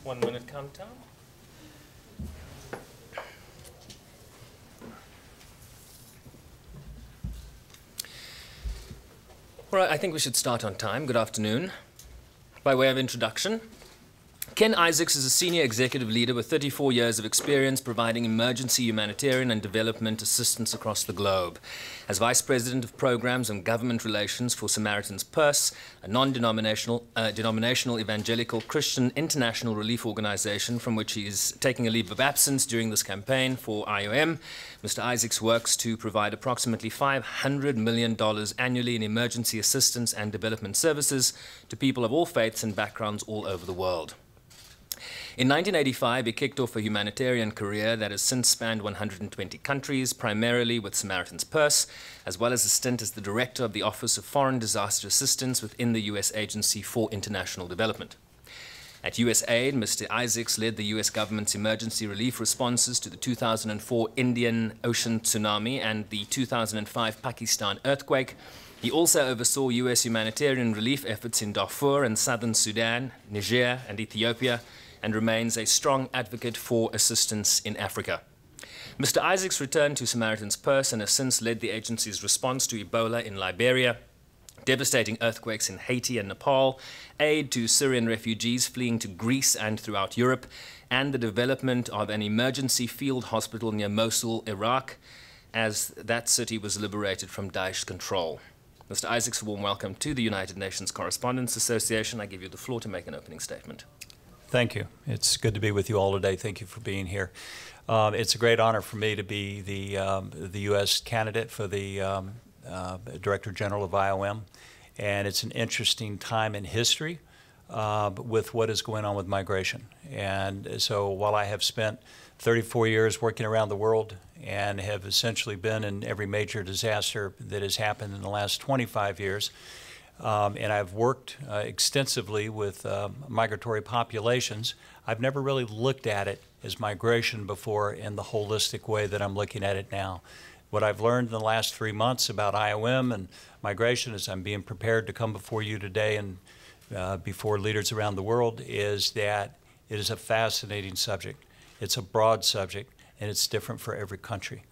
1-minute countdown. All right, I think we should start on time. Good afternoon. By way of introduction, Ken Isaacs is a senior executive leader with 34 years of experience providing emergency humanitarian and development assistance across the globe. As Vice President of Programs and Government Relations for Samaritan's Purse, a non-denominational denominational evangelical Christian international relief organization from which he is taking a leave of absence during this campaign for IOM, Mr. Isaacs works to provide approximately $500 million annually in emergency assistance and development services to people of all faiths and backgrounds all over the world. In 1985, he kicked off a humanitarian career that has since spanned 120 countries, primarily with Samaritan's Purse, as well as a stint as the director of the Office of Foreign Disaster Assistance within the U.S. Agency for International Development. At USAID, Mr. Isaacs led the U.S. government's emergency relief responses to the 2004 Indian Ocean tsunami and the 2005 Pakistan earthquake. He also oversaw U.S. humanitarian relief efforts in Darfur and southern Sudan, Niger, and Ethiopia, and remains a strong advocate for assistance in Africa. Mr. Isaacs returned to Samaritan's Purse and has since led the agency's response to Ebola in Liberia, devastating earthquakes in Haiti and Nepal, aid to Syrian refugees fleeing to Greece and throughout Europe, and the development of an emergency field hospital near Mosul, Iraq, as that city was liberated from Daesh's control. Mr. Isaacs, a warm welcome to the United Nations Correspondents Association. I give you the floor to make an opening statement. Thank you. It's good to be with you all today. Thank you for being here. It's a great honor for me to be the U.S. candidate for the Director General of IOM, and it's an interesting time in history with what is going on with migration. And so while I have spent 34 years working around the world and have essentially been in every major disaster that has happened in the last 25 years, and I've worked extensively with migratory populations, I've never really looked at it as migration before in the holistic way that I'm looking at it now. What I've learned in the last 3 months about IOM and migration as I'm being prepared to come before you today and before leaders around the world is that it is a fascinating subject. It's a broad subject, and it's different for every country.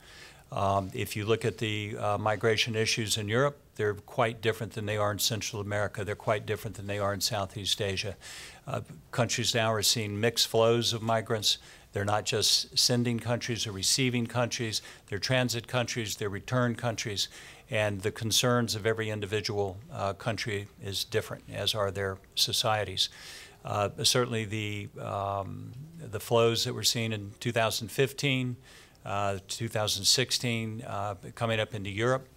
If you look at the migration issues in Europe, they're quite different than they are in Central America. They're quite different than they are in Southeast Asia. Countries now are seeing mixed flows of migrants. They're not just sending countries or receiving countries. They're transit countries, they're return countries, and the concerns of every individual country is different, as are their societies. Certainly the flows that we're seeing in 2015, 2016, coming up into Europe,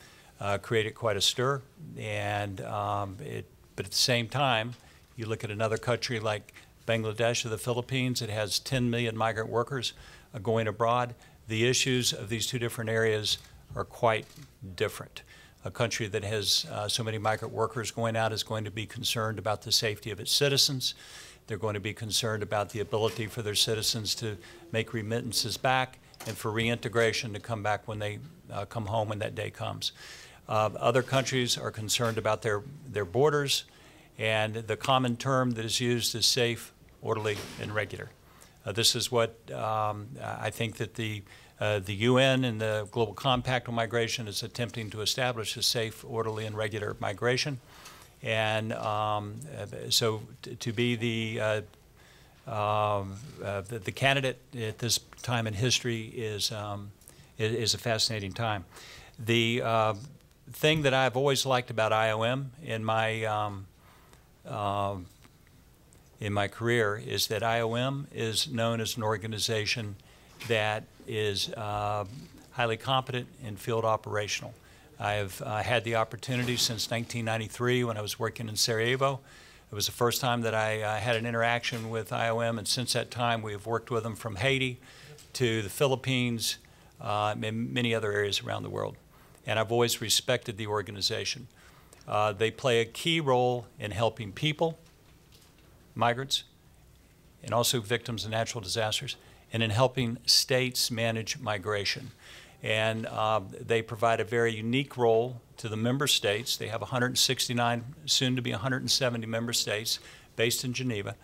created quite a stir. And but at the same time, you look at another country like Bangladesh or the Philippines, it has 10 million migrant workers going abroad. The issues of these two different areas are quite different. A country that has so many migrant workers going out is going to be concerned about the safety of its citizens. They're going to be concerned about the ability for their citizens to make remittances back and for reintegration to come back when they come home when that day comes. Other countries are concerned about their borders, and the common term that is used is safe, orderly, and regular. This is what I think that the UN and the Global Compact on Migration is attempting to establish: a safe, orderly, and regular migration. And so to be the candidate at this time in history is a fascinating time. The thing that I've always liked about IOM in my career is that IOM is known as an organization that is highly competent in field operational. I have had the opportunity since 1993 when I was working in Sarajevo. It was the first time that I had an interaction with IOM, and since that time we have worked with them from Haiti to the Philippines and many other areas around the world. And I've always respected the organization. They play a key role in helping people, migrants, and also victims of natural disasters, and in helping states manage migration. And they provide a very unique role to the member states. They have 169, soon to be 170 member states based in Geneva.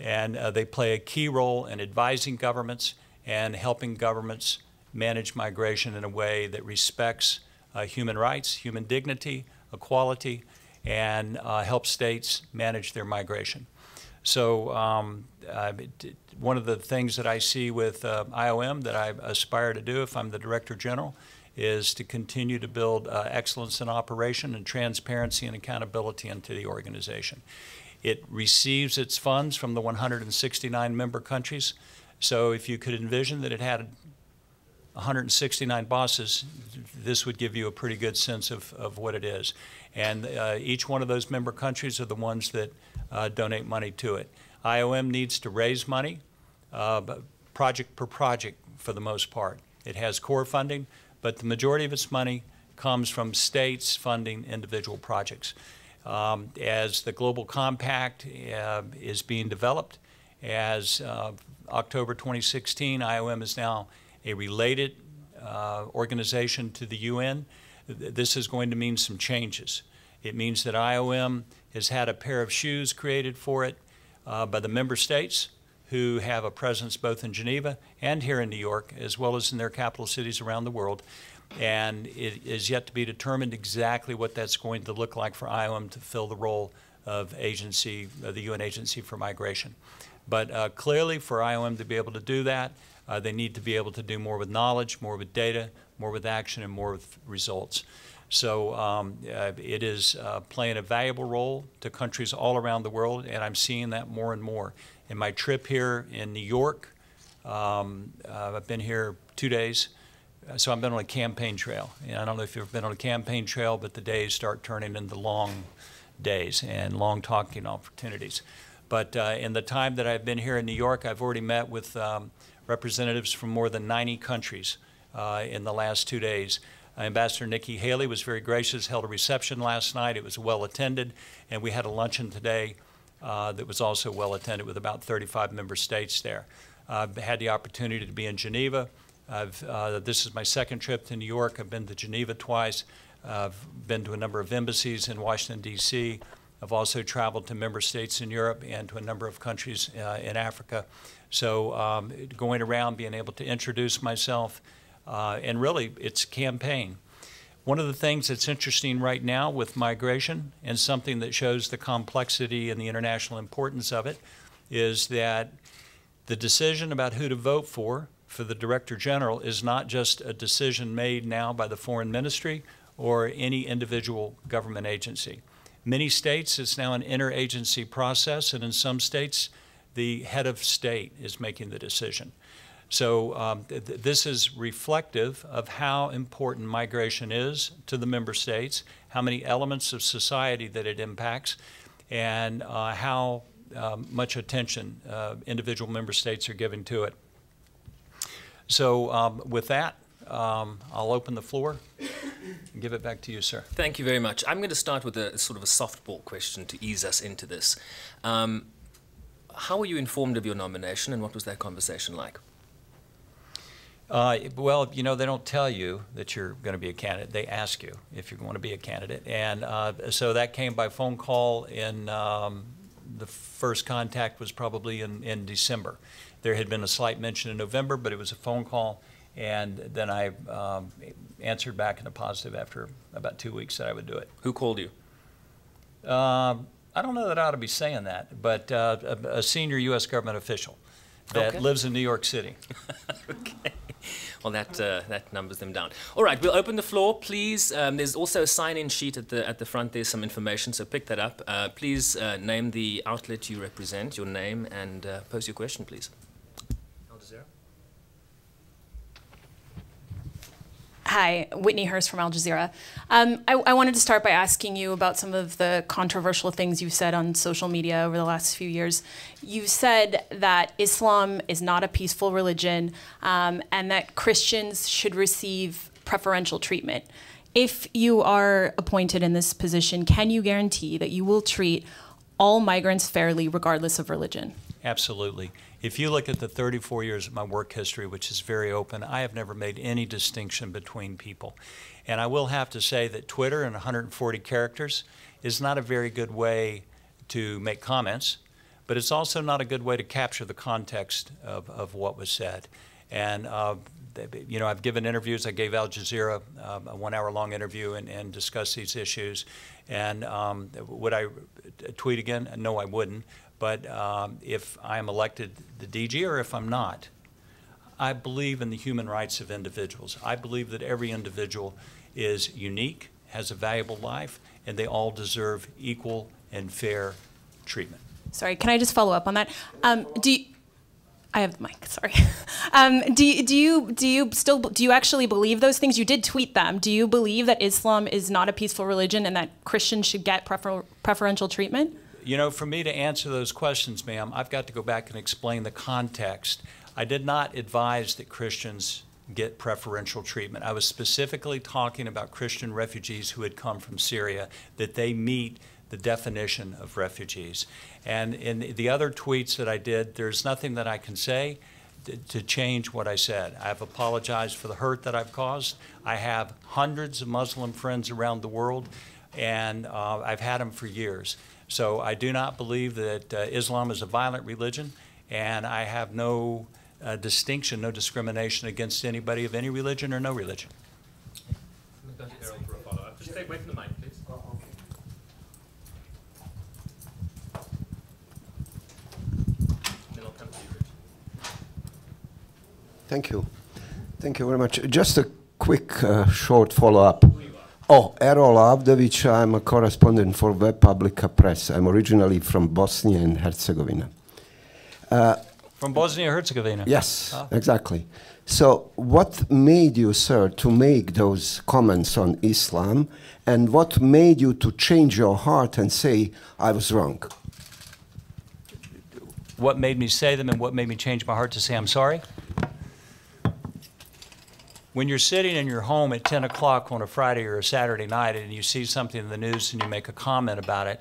And they play a key role in advising governments and helping governments manage migration in a way that respects human rights, human dignity, equality, and help states manage their migration. So one of the things that I see with IOM that I aspire to do if I'm the Director General is to continue to build excellence in operation and transparency and accountability into the organization. It receives its funds from the 169 member countries. So if you could envision that it had 169 bosses, this would give you a pretty good sense of what it is. And each one of those member countries are the ones that donate money to it. IOM needs to raise money, project per project for the most part. It has core funding, but the majority of its money comes from states funding individual projects. As the Global Compact is being developed, as October 2016, IOM is now a related organization to the UN. This is going to mean some changes. It means that IOM has had a pair of shoes created for it by the member states who have a presence both in Geneva and here in New York, as well as in their capital cities around the world. And it is yet to be determined exactly what that's going to look like for IOM to fill the role of agency, the UN Agency for Migration. But clearly for IOM to be able to do that, they need to be able to do more with knowledge, more with data, more with action, and more with results. So it is playing a valuable role to countries all around the world, and I'm seeing that more and more. In my trip here in New York, I've been here 2 days, so I've been on a campaign trail. And I don't know if you've ever been on a campaign trail, but the days start turning into long days and long talking opportunities. But in the time that I've been here in New York, I've already met with representatives from more than 90 countries in the last 2 days. Ambassador Nikki Haley was very gracious, held a reception last night. It was well attended, and we had a luncheon today that was also well attended with about 35 member states there. I've had the opportunity to be in Geneva. This is my second trip to New York. I've been to Geneva twice. I've been to a number of embassies in Washington, D.C. I've also traveled to member states in Europe and to a number of countries in Africa. So going around, being able to introduce myself, and really it's campaign. One of the things that's interesting right now with migration, and something that shows the complexity and the international importance of it, is that the decision about who to vote for the Director General is not just a decision made now by the Foreign Ministry or any individual government agency. Many states, it's now an interagency process, and in some states, the head of state is making the decision. So this is reflective of how important migration is to the member states, how many elements of society that it impacts, and how much attention individual member states are giving to it. So with that, I'll open the floor and give it back to you, sir. Thank you very much. I'm going to start with a sort of a softball question to ease us into this. How were you informed of your nomination, and what was that conversation like? Well, you know, they don't tell you that you're going to be a candidate. They ask you if you're going to be a candidate. And so that came by phone call in the first contact was probably in December. There had been a slight mention in November, but it was a phone call. And then I answered back in a positive after about 2 weeks that I would do it. Who called you? I don't know that I ought to be saying that, but a senior U.S. government official that lives in New York City. Okay. Well, that numbers them down. All right, we'll open the floor, please. There's also a sign-in sheet at the front. There's some information, so pick that up. Please name the outlet you represent, your name, and pose your question, please. Hi, Whitney Hurst from Al Jazeera. I wanted to start by asking you about some of the controversial things you've said on social media over the last few years. You've said that Islam is not a peaceful religion and that Christians should receive preferential treatment. If you are appointed in this position, can you guarantee that you will treat all migrants fairly regardless of religion? Absolutely. If you look at the 34 years of my work history, which is very open, I have never made any distinction between people. And I will have to say that Twitter and 140 characters is not a very good way to make comments. but it's also not a good way to capture the context of what was said. And you know, I've given interviews. I gave Al Jazeera a 1 hour long interview and discussed these issues. And would I tweet again? No, I wouldn't. But if I'm elected the DG or if I'm not, I believe in the human rights of individuals. I believe that every individual is unique, has a valuable life, and they all deserve equal and fair treatment. Sorry, can I just follow up on that? I have the mic. Sorry. Do you actually believe those things? You did tweet them. Do you believe that Islam is not a peaceful religion and that Christians should get preferential treatment? You know, for me to answer those questions, ma'am, I've got to go back and explain the context. I did not advise that Christians get preferential treatment. I was specifically talking about Christian refugees who had come from Syria, that they meet the definition of refugees. And in the other tweets that I did, there's nothing that I can say to change what I said. I've apologized for the hurt that I've caused. I have hundreds of Muslim friends around the world, and I've had them for years. So I do not believe that Islam is a violent religion, and I have no distinction, no discrimination against anybody of any religion or no religion. Just stay away from the mic, please. Then I'll come to you, Richard. Thank you. Thank you very much. Just a quick, short follow-up. Oh, Errol Avdovic, I'm a correspondent for Web Publica Press. I'm originally from Bosnia and Herzegovina. From Bosnia and Herzegovina? Yes, exactly. So what made you, sir, to make those comments on Islam, and what made you to change your heart and say, I was wrong? What made me say them and what made me change my heart to say I'm sorry? When you're sitting in your home at 10 o'clock on a Friday or a Saturday night and you see something in the news and you make a comment about it,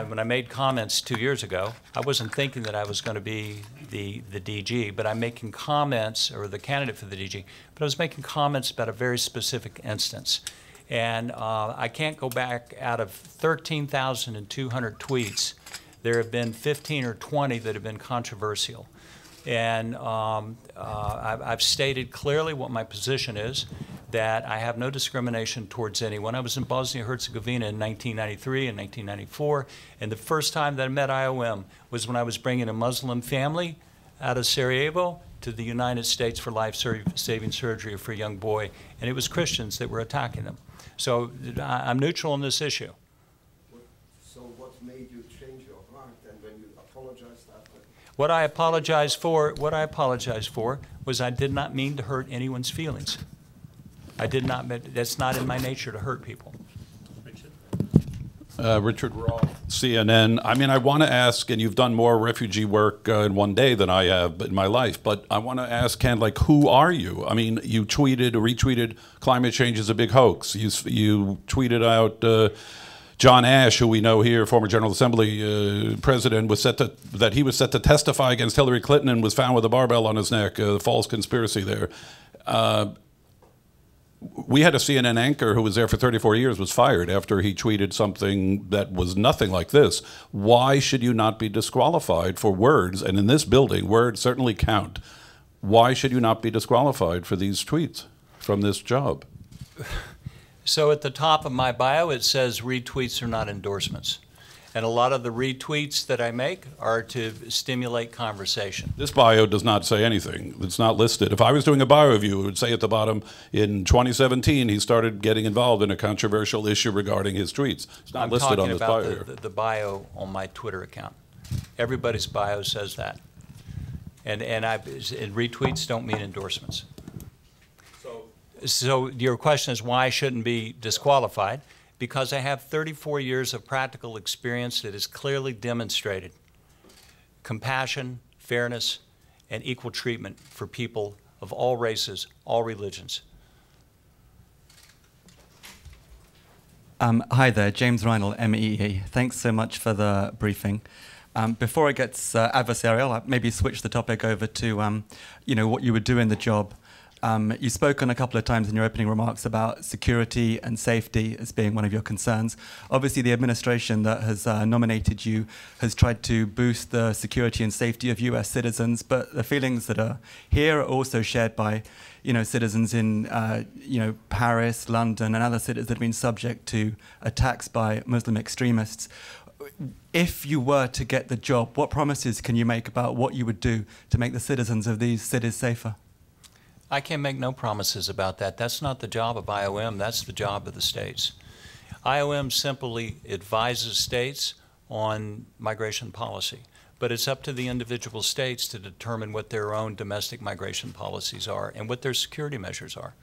when I made comments 2 years ago, I wasn't thinking that I was going to be the DG, but I'm making comments, or the candidate for the DG, but I was making comments about a very specific instance. And I can't go back. Out of 13,200 tweets, there have been 15 or 20 that have been controversial. And I've stated clearly what my position is, that I have no discrimination towards anyone. I was in Bosnia-Herzegovina in 1993 and 1994, and the first time that I met IOM was when I was bringing a Muslim family out of Sarajevo to the United States for life-saving surgery for a young boy, and it was Christians that were attacking them. So I'm neutral on this issue. So what made you change your heart, and when you apologized after? What I apologized for was I did not mean to hurt anyone's feelings. I did not. That's not in my nature to hurt people. Richard Roth, CNN. I mean, I want to ask, and you've done more refugee work in one day than I have in my life, but I want to ask Ken, like, who are you? I mean, you tweeted or retweeted climate change is a big hoax. You tweeted out John Ash, who we know here, former General Assembly president, was that he was set to testify against Hillary Clinton and was found with a barbell on his neck, false conspiracy there. We had a CNN anchor who was there for 34 years, was fired after he tweeted something that was nothing like this. Why should you not be disqualified for words? And in this building, words certainly count. Why should you not be disqualified for these tweets from this job? So at the top of my bio, it says retweets are not endorsements. And a lot of the retweets that I make are to stimulate conversation. This bio does not say anything. It's not listed. If I was doing a bio review, it would say at the bottom, in 2017, he started getting involved in a controversial issue regarding his tweets. It's not listed on this bio. I'm talking about the bio on my Twitter account. Everybody's bio says that. And retweets don't mean endorsements. So your question is why I shouldn't be disqualified? Because I have 34 years of practical experience that has clearly demonstrated compassion, fairness, and equal treatment for people of all races, all religions. Hi there, James Reinl, MEE. Thanks so much for the briefing. Before it gets adversarial, I'll maybe switch the topic over to you know, what you would do in the job. You spoke on a couple of times in your opening remarks about security and safety as being one of your concerns. Obviously, the administration that has nominated you has tried to boost the security and safety of US citizens, but the feelings that are here are also shared by citizens in Paris, London, and other cities that have been subject to attacks by Muslim extremists. If you were to get the job, what promises can you make about what you would do to make the citizens of these cities safer? I can make no promises about that. That's not the job of IOM. That's the job of the states. IOM simply advises states on migration policy, but it's up to the individual states to determine what their own domestic migration policies are and what their security measures are.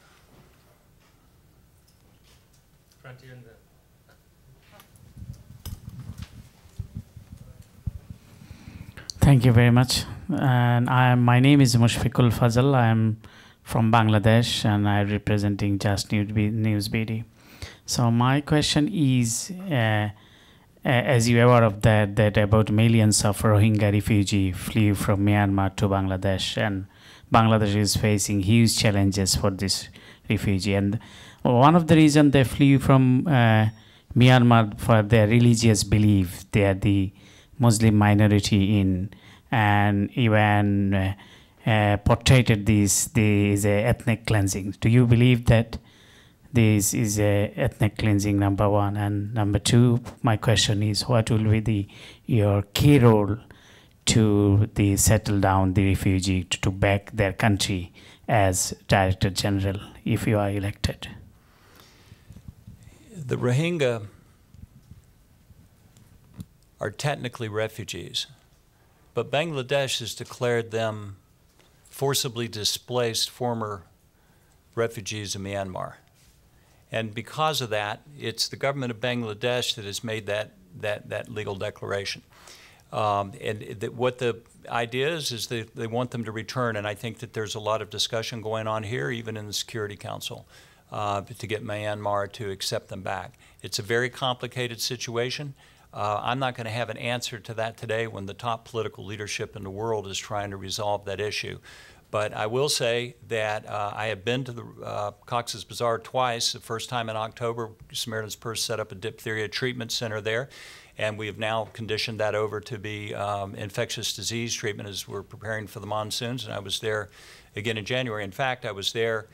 Thank you very much. And my name is Mushfiqul Fazal. I am from Bangladesh, and I'm representing Just News BD. So my question is, as you're aware of that about millions of Rohingya refugees flew from Myanmar to Bangladesh, and Bangladesh is facing huge challenges for this refugee. And one of the reasons they flew from Myanmar for their religious belief. They are the Muslim minority in, and even portrayed this is a ethnic cleansing. Do you believe that this is a ethnic cleansing, number one? And number two, my question is, what will be your key role to settle down the refugee to back their country as Director General if you are elected? The Rohingya are technically refugees, but Bangladesh has declared them forcibly displaced former refugees in Myanmar. And because of that, it's the government of Bangladesh that has made that legal declaration. What the idea is they want them to return, and I think that there's a lot of discussion going on here, even in the Security Council, to get Myanmar to accept them back. It's a very complicated situation. I'm not going to have an answer to that today when the top political leadership in the world is trying to resolve that issue. But I will say that I have been to the Cox's Bazar twice. The first time in October, Samaritan's Purse set up a diphtheria treatment center there, and we have now conditioned that over to be infectious disease treatment as we're preparing for the monsoons. And I was there again in January. In fact, I was there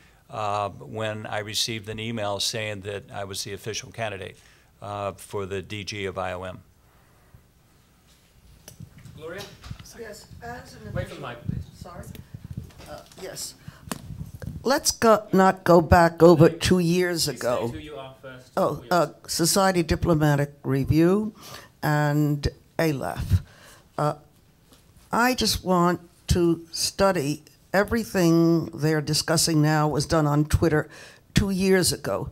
when I received an email saying that I was the official candidate for the DG of IOM. Gloria? Yes, as an Wait for the mic, please. Sorry. Yes. Let's not go back over 2 years ago. Who you are first. Society Diplomatic Review and ALAF. I just want to study everything they're discussing now was done on Twitter 2 years ago.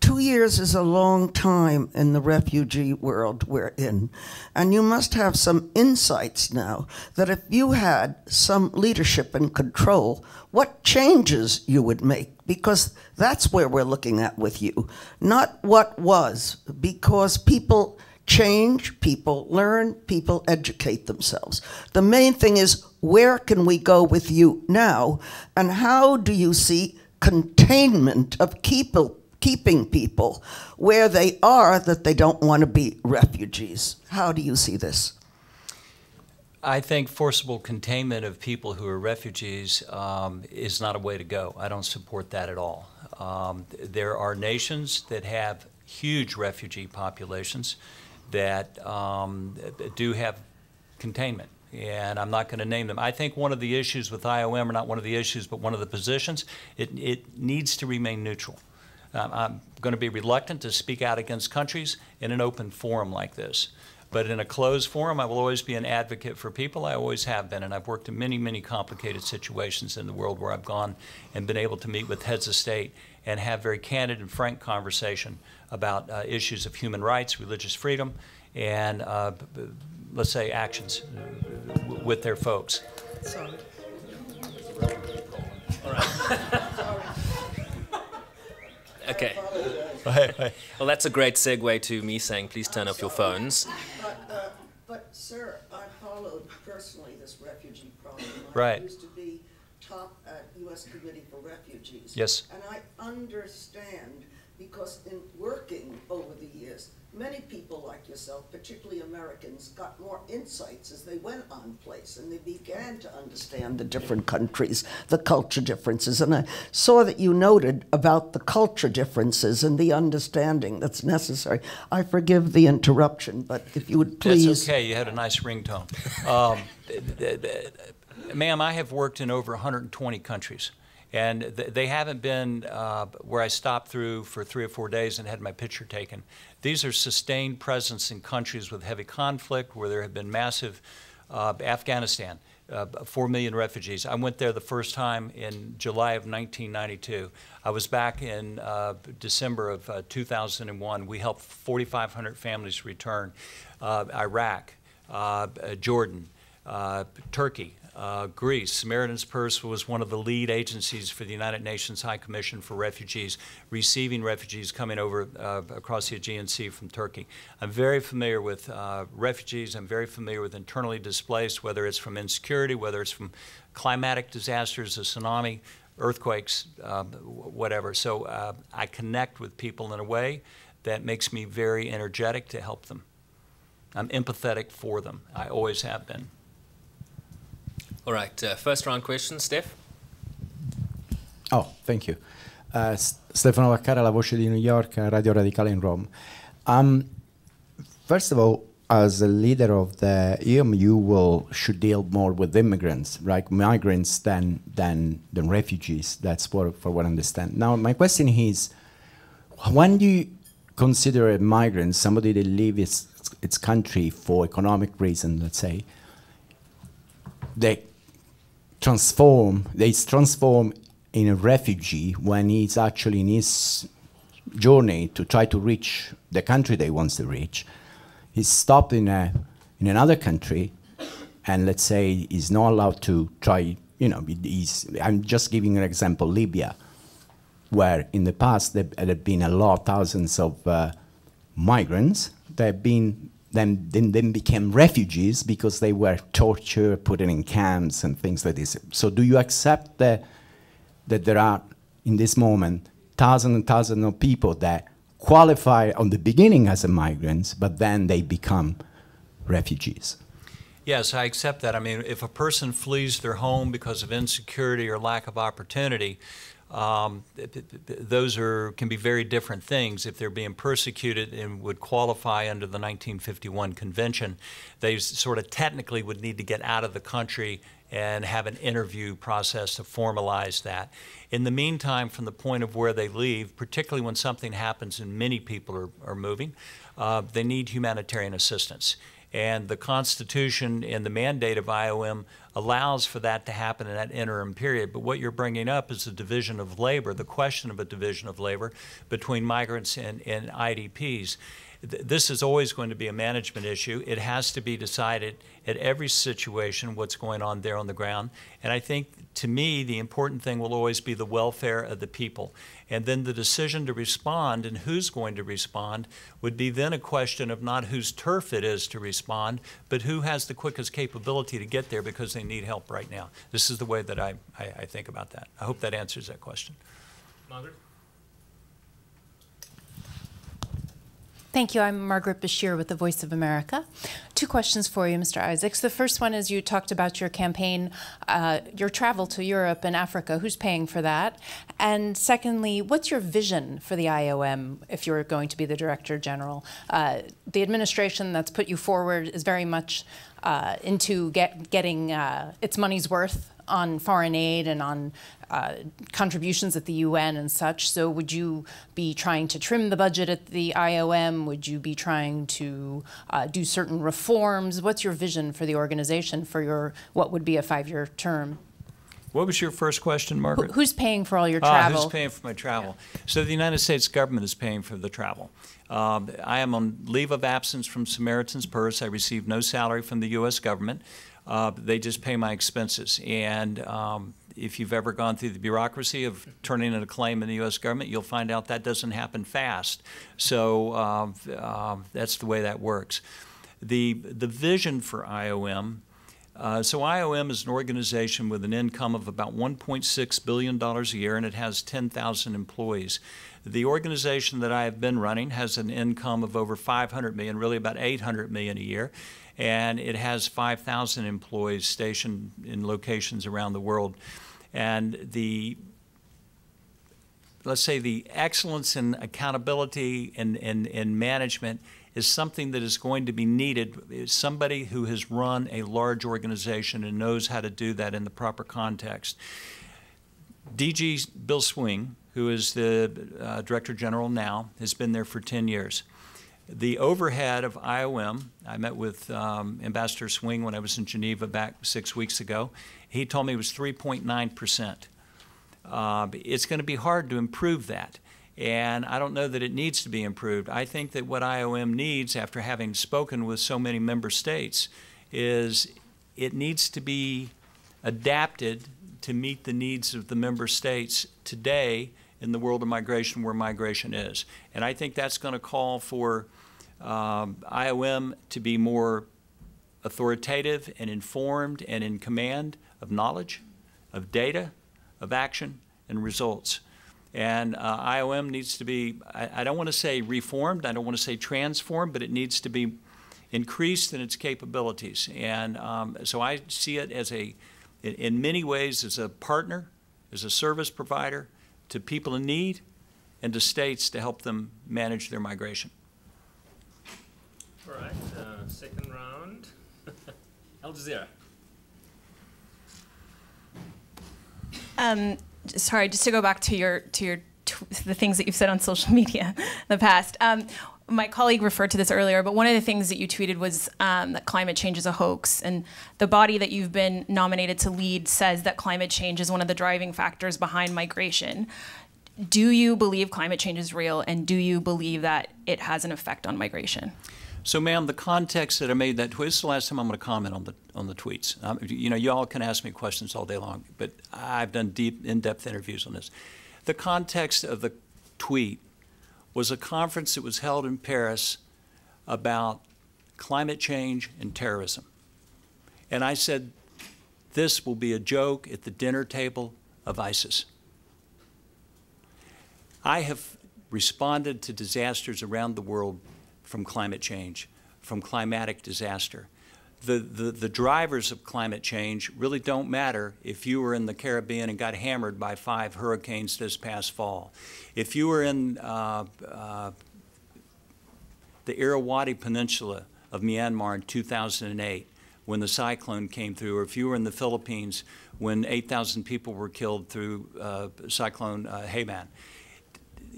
2 years is a long time in the refugee world we're in. And you must have some insights now that if you had some leadership and control, what changes you would make. Because that's where we're looking at with you, not what was. Because people change, people learn, people educate themselves. The main thing is, where can we go with you now? And how do you see containment of keeping people where they are, that they don't want to be refugees? How do you see this? I think forcible containment of people who are refugees is not a way to go. I don't support that at all. There are nations that have huge refugee populations that do have containment, and I'm not going to name them. I think one of the issues with IOM, or not one of the issues, but one of the positions, it needs to remain neutral. I'm going to be reluctant to speak out against countries in an open forum like this. But in a closed forum, I will always be an advocate for people. I always have been, and I've worked in many, many complicated situations in the world where I've gone and been able to meet with heads of state and have very candid and frank conversation about issues of human rights, religious freedom, and let's say actions with their folks. Sorry. All right. Okay. Well, that's a great segue to me saying, please turn off your phones. But sir, I followed personally this refugee problem. Right. I used to be top at U.S. Committee for refugees. Yes. And I understand, because in working over the years, many people like yourself, particularly Americans, got more insights as they went on place, and they began to understand the different countries, the culture differences. And I saw that you noted about the culture differences and the understanding that's necessary. I forgive the interruption, but if you would please. That's okay. You had a nice ringtone. Ma'am, I have worked in over 120 countries. And they haven't been where I stopped through for 3 or 4 days and had my picture taken. These are sustained presence in countries with heavy conflict, where there have been massive, Afghanistan, 4 million refugees. I went there the first time in July of 1992. I was back in December of 2001. We helped 4,500 families return. Iraq, Jordan, Turkey, Greece. Samaritan's Purse was one of the lead agencies for the United Nations High Commission for Refugees, receiving refugees coming over across the Aegean Sea from Turkey. I'm very familiar with refugees. I'm very familiar with internally displaced, whether it's from insecurity, whether it's from climatic disasters, a tsunami, earthquakes, whatever. So I connect with people in a way that makes me very energetic to help them. I'm empathetic for them. I always have been. All right, first round questions, Steph. Oh, thank you. Stefano Vaccara, La Voce di New York, Radio Radicale in Rome. First of all, as a leader of the EMU, should deal more with immigrants, right? Migrants than refugees. That's for what I understand. Now, my question is, when do you consider a migrant somebody that leaves its country for economic reasons, let's say, they transform in a refugee when he's actually in his journey to try to reach the country they wants to reach. He's stopped in another country, and let's say he's not allowed to try, I'm just giving an example, Libya, where in the past there had been a lot, thousands of migrants that have been then became refugees because they were tortured, put in camps and things like this. So do you accept that there are, in this moment, thousands and thousands of people that qualify on the beginning as migrants, but then they become refugees? Yes, I accept that. I mean, if a person flees their home because of insecurity or lack of opportunity, those can be very different things. If they're being persecuted and would qualify under the 1951 convention, they sort of technically would need to get out of the country and have an interview process to formalize that. In the meantime, from the point of where they leave, particularly when something happens and many people are moving, they need humanitarian assistance. And the Constitution and the mandate of IOM allows for that to happen in that interim period. But what you're bringing up is the division of labor, the question of a division of labor between migrants and IDPs. This is always going to be a management issue. It has to be decided at every situation what's going on there on the ground. And I think, to me, the important thing will always be the welfare of the people. And then the decision to respond and who's going to respond would be then a question of not whose turf it is to respond, but who has the quickest capability to get there because they need help right now. This is the way that I think about that. I hope that answers that question. Margaret? Thank you. I'm Margaret Bashir with the Voice of America. 2 questions for you, Mr. Isaacs. The first one is, you talked about your campaign, your travel to Europe and Africa. Who's paying for that? And secondly, what's your vision for the IOM if you're going to be the Director General? The administration that's put you forward is very much into getting its money's worth on foreign aid and on contributions at the UN and such. So would you be trying to trim the budget at the IOM? Would you be trying to do certain reforms? What's your vision for the organization for your what would be a 5-year term? What was your first question, Margaret? Who's paying for all your travel? Who's paying for my travel? Yeah. So the United States government is paying for the travel. I am on leave of absence from Samaritan's Purse. I receive no salary from the U.S. government. They just pay my expenses. And if you've ever gone through the bureaucracy of turning in a claim in the U.S. government, you'll find out that doesn't happen fast. So that's the way that works. The vision for IOM, So IOM is an organization with an income of about $1.6 billion a year, and it has 10,000 employees. The organization that I have been running has an income of over 500 million, really about 800 million a year, and it has 5,000 employees stationed in locations around the world. And let's say the excellence in accountability and management is something that is going to be needed. Somebody who has run a large organization and knows how to do that in the proper context. DG Bill Swing, who is the Director General now, has been there for 10 years. The overhead of IOM, I met with Ambassador Swing when I was in Geneva back 6 weeks ago. He told me it was 3.9%. It's going to be hard to improve that. And I don't know that it needs to be improved. I think that what IOM needs, after having spoken with so many member states, is it needs to be adapted to meet the needs of the member states today in the world of migration, where migration is. And I think that's going to call for IOM to be more authoritative and informed and in command of knowledge, of data, of action, and results. And IOM needs to be, I don't want to say reformed, I don't want to say transformed, but it needs to be increased in its capabilities. And so I see it as in many ways, as a partner, as a service provider to people in need and to states to help them manage their migration. All right, second round. Al Jazeera. Sorry, just to go back to the things that you've said on social media in the past. My colleague referred to this earlier, but one of the things that you tweeted was that climate change is a hoax. And the body that you've been nominated to lead says that climate change is one of the driving factors behind migration. Do you believe climate change is real, and do you believe that it has an effect on migration? So, ma'am, the context that I made that tweet, this is the last time I'm going to comment on the tweets. You know, you all can ask me questions all day long, but I've done deep, in-depth interviews on this. The context of the tweet was a conference that was held in Paris about climate change and terrorism. And I said, this will be a joke at the dinner table of ISIS. I have responded to disasters around the world from climate change, from climatic disaster. The drivers of climate change really don't matter if you were in the Caribbean and got hammered by 5 hurricanes this past fall. If you were in the Irrawaddy Peninsula of Myanmar in 2008 when the cyclone came through, or if you were in the Philippines when 8,000 people were killed through Cyclone Haiyan.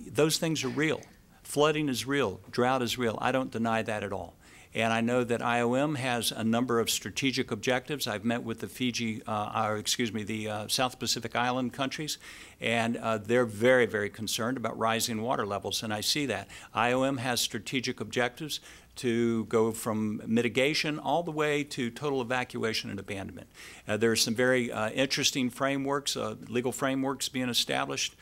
Those things are real. Flooding is real. Drought is real. I don't deny that at all. And I know that IOM has a number of strategic objectives. I've met with the the South Pacific Island countries, and they're very, very concerned about rising water levels, and I see that. IOM has strategic objectives to go from mitigation all the way to total evacuation and abandonment. There are some very interesting frameworks, legal frameworks being established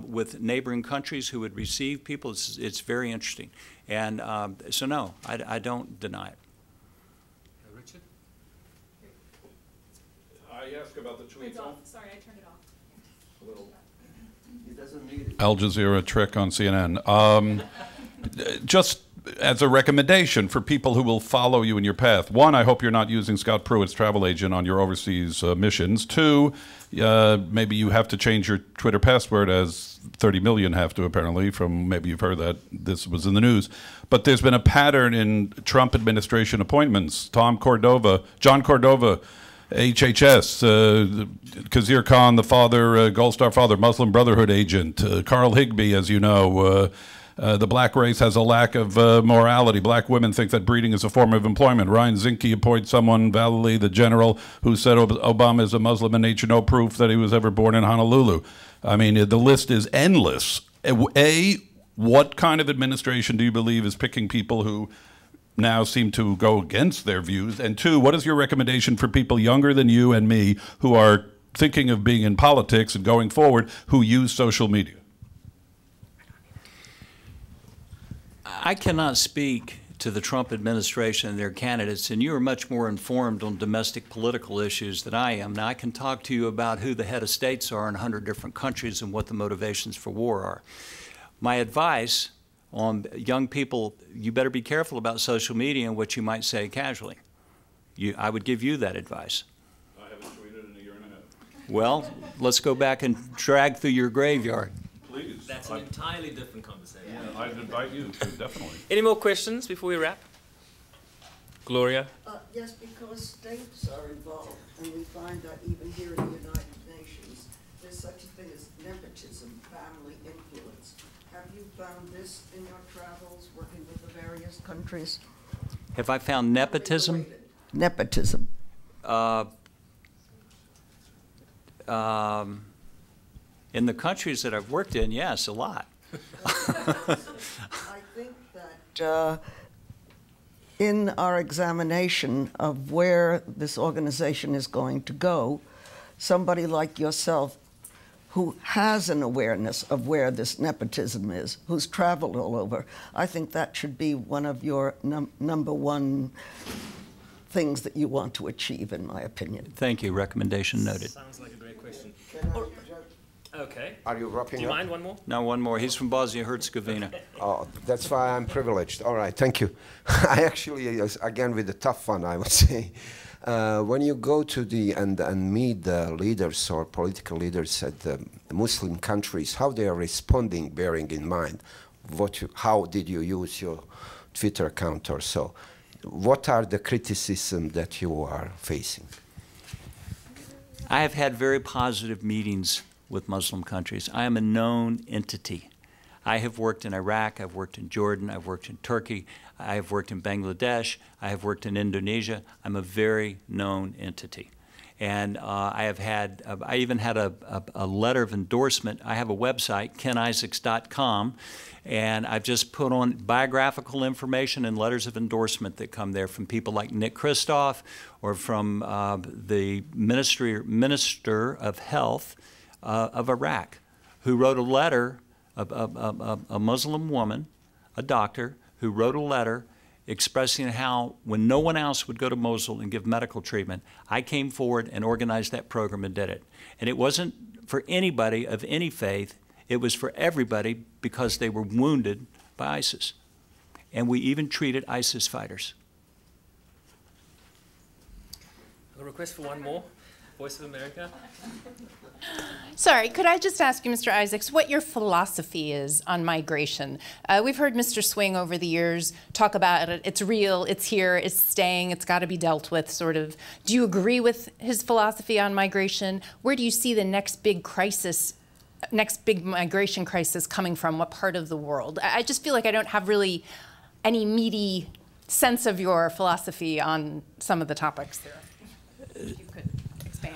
with neighboring countries who would receive people. It's very interesting. And so, no, I don't deny it. Richard? I asked about the tweets. It's off. Sorry, I turned it off. A little. He doesn't need it. Al Jazeera trick on CNN. Just as a recommendation for people who will follow you in your path. 1, I hope you're not using Scott Pruitt's travel agent on your overseas missions. 2, maybe you have to change your Twitter password, as 30 million have to, apparently, from maybe you've heard that this was in the news. But there's been a pattern in Trump administration appointments. John Cordova, HHS, Khizr Khan, the father, Gold Star father, Muslim Brotherhood agent, Carl Higbee, as you know, the black race has a lack of morality. Black women think that breeding is a form of employment. Ryan Zinke appoints someone, Vallely, the general, who said Obama is a Muslim in nature, no proof that he was ever born in Honolulu. I mean, the list is endless. A, what kind of administration do you believe is picking people who now seem to go against their views? And 2, what is your recommendation for people younger than you and me who are thinking of being in politics and going forward who use social media? I cannot speak to the Trump administration and their candidates, and you are much more informed on domestic political issues than I am. Now, I can talk to you about who the head of states are in 100 different countries and what the motivations for war are. My advice on young people, you better be careful about social media and what you might say casually. I would give you that advice. I haven't tweeted in a year and a half. Well, let's go back and drag through your graveyard. Please. That's an entirely different conversation. Yeah, I'd invite you to, definitely. Any more questions before we wrap? Gloria? Yes, because states are involved, and we find that even here in the United Nations, there's such a thing as nepotism, family influence. Have you found this in your travels, working with the various countries? Have I found nepotism? Nepotism. In the countries that I've worked in, yes, a lot. I think that in our examination of where this organization is going to go, somebody like yourself who has an awareness of where this nepotism is, who's traveled all over, I think that should be one of your number one things that you want to achieve, in my opinion. Thank you. Recommendation noted. Sounds like a great question. Okay. Are you wrapping Do you up? mind one more? Now one more. He's from Bosnia-Herzegovina. Oh, that's why I'm privileged. All right, thank you. I actually, again, with the tough one, I would say, when you go to and meet the leaders or political leaders at the Muslim countries, how they are responding, bearing in mind how did you use your Twitter account or so? What are the criticisms that you are facing? I have had very positive meetings with Muslim countries. I am a known entity. I have worked in Iraq, I've worked in Jordan, I've worked in Turkey, I have worked in Bangladesh, I have worked in Indonesia. I'm a very known entity. And I even had a letter of endorsement. I have a website, kenisaacs.com, and I've just put on biographical information and letters of endorsement that come there from people like Nick Kristof or from the Minister of Health of Iraq, who wrote a letter, a Muslim woman, a doctor, who wrote a letter expressing how when no one else would go to Mosul and give medical treatment, I came forward and organized that program and did it. And it wasn't for anybody of any faith, it was for everybody because they were wounded by ISIS. And we even treated ISIS fighters. A request for one more. Voice of America. Sorry, could I just ask you, Mr. Isaacs, what your philosophy is on migration? We've heard Mr. Swing over the years talk about it. It's real, it's here, it's staying, it's got to be dealt with, sort of. Do you agree with his philosophy on migration? Where do you see the next big crisis, next big migration crisis coming from? What part of the world? I just feel like I don't have really any meaty sense of your philosophy on some of the topics there. If you could expand.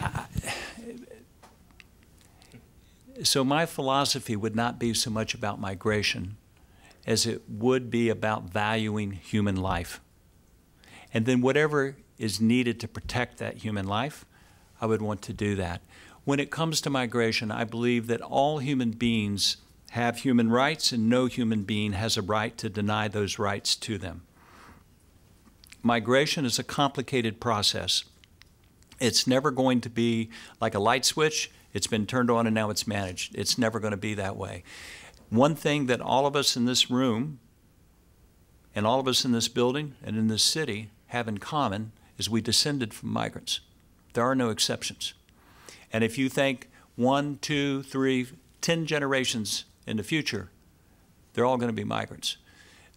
So my philosophy would not be so much about migration as it would be about valuing human life. And then whatever is needed to protect that human life, I would want to do that. When it comes to migration, I believe that all human beings have human rights and no human being has a right to deny those rights to them. Migration is a complicated process. It's never going to be like a light switch. It's been turned on and now it's managed. It's never going to be that way. One thing that all of us in this room and all of us in this building and in this city have in common is we descended from migrants. There are no exceptions. And if you think 1, 2, 3, 10 generations in the future, they're all going to be migrants.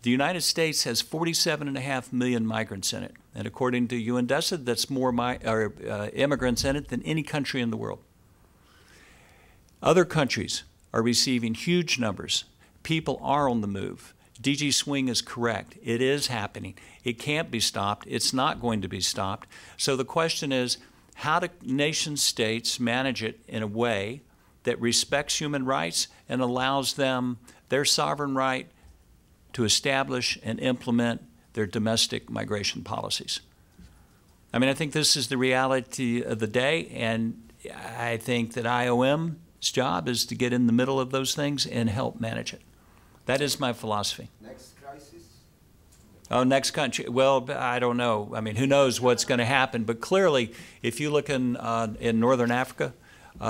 The United States has 47.5 million migrants in it. And according to UNCA, that's more immigrants in it than any country in the world. Other countries are receiving huge numbers. People are on the move. DG Swing is correct. It is happening. It can't be stopped. It's not going to be stopped. So the question is, how do nation states manage it in a way that respects human rights and allows them their sovereign right to establish and implement their domestic migration policies? I mean, I think this is the reality of the day, and I think that IOM's job is to get in the middle of those things and help manage it. That is my philosophy. Next crisis? Oh, next country. Well, I don't know. I mean, who knows what's going to happen? But clearly, if you look in northern Africa,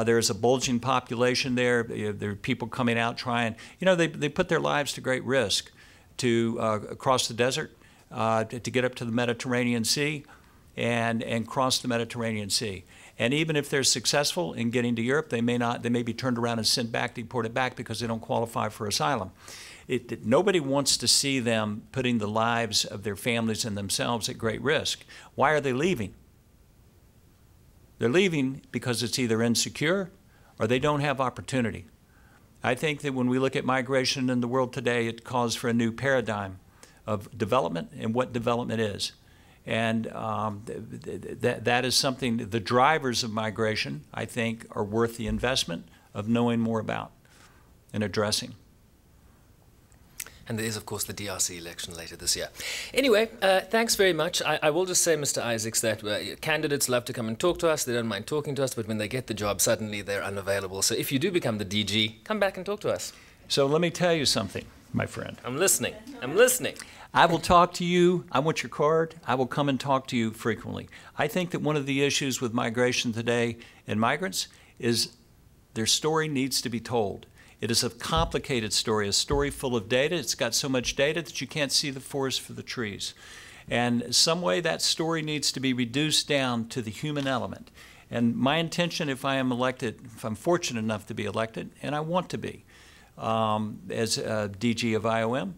there's a bulging population there. There are people coming out trying. You know, they put their lives to great risk to cross the desert, to get up to the Mediterranean Sea, and cross the Mediterranean Sea. And even if they're successful in getting to Europe, they may be turned around and sent back, deported back because they don't qualify for asylum. Nobody wants to see them putting the lives of their families and themselves at great risk. Why are they leaving? They're leaving because it's either insecure or they don't have opportunity. I think that when we look at migration in the world today, it calls for a new paradigm of development and what development is. And that is something, the drivers of migration, I think, are worth the investment of knowing more about and addressing. And there is, of course, the DRC election later this year. Anyway, thanks very much. I will just say, Mr. Isaacs, that candidates love to come and talk to us. They don't mind talking to us, but when they get the job, suddenly they're unavailable. So if you do become the DG, come back and talk to us. So let me tell you something, my friend. I'm listening. I'm listening. I will talk to you. I want your card. I will come and talk to you frequently. I think that one of the issues with migration today and migrants is their story needs to be told. It is a complicated story, a story full of data. It's got so much data that you can't see the forest for the trees. And some way that story needs to be reduced down to the human element. And my intention, if I am elected, if I'm fortunate enough to be elected, and I want to be, as DG of IOM,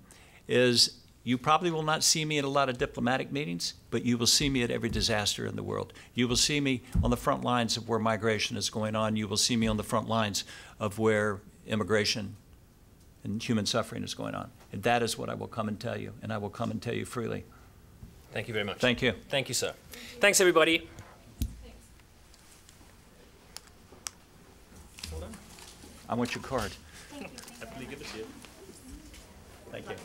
is you probably will not see me at a lot of diplomatic meetings, but you will see me at every disaster in the world. You will see me on the front lines of where migration is going on. You will see me on the front lines of where immigration and human suffering is going on. And that is what I will come and tell you, and I will come and tell you freely. Thank you very much. Thank you. Thank you, sir. Thanks, everybody. Hold on. I want your card. Happily give it to you. Thank you.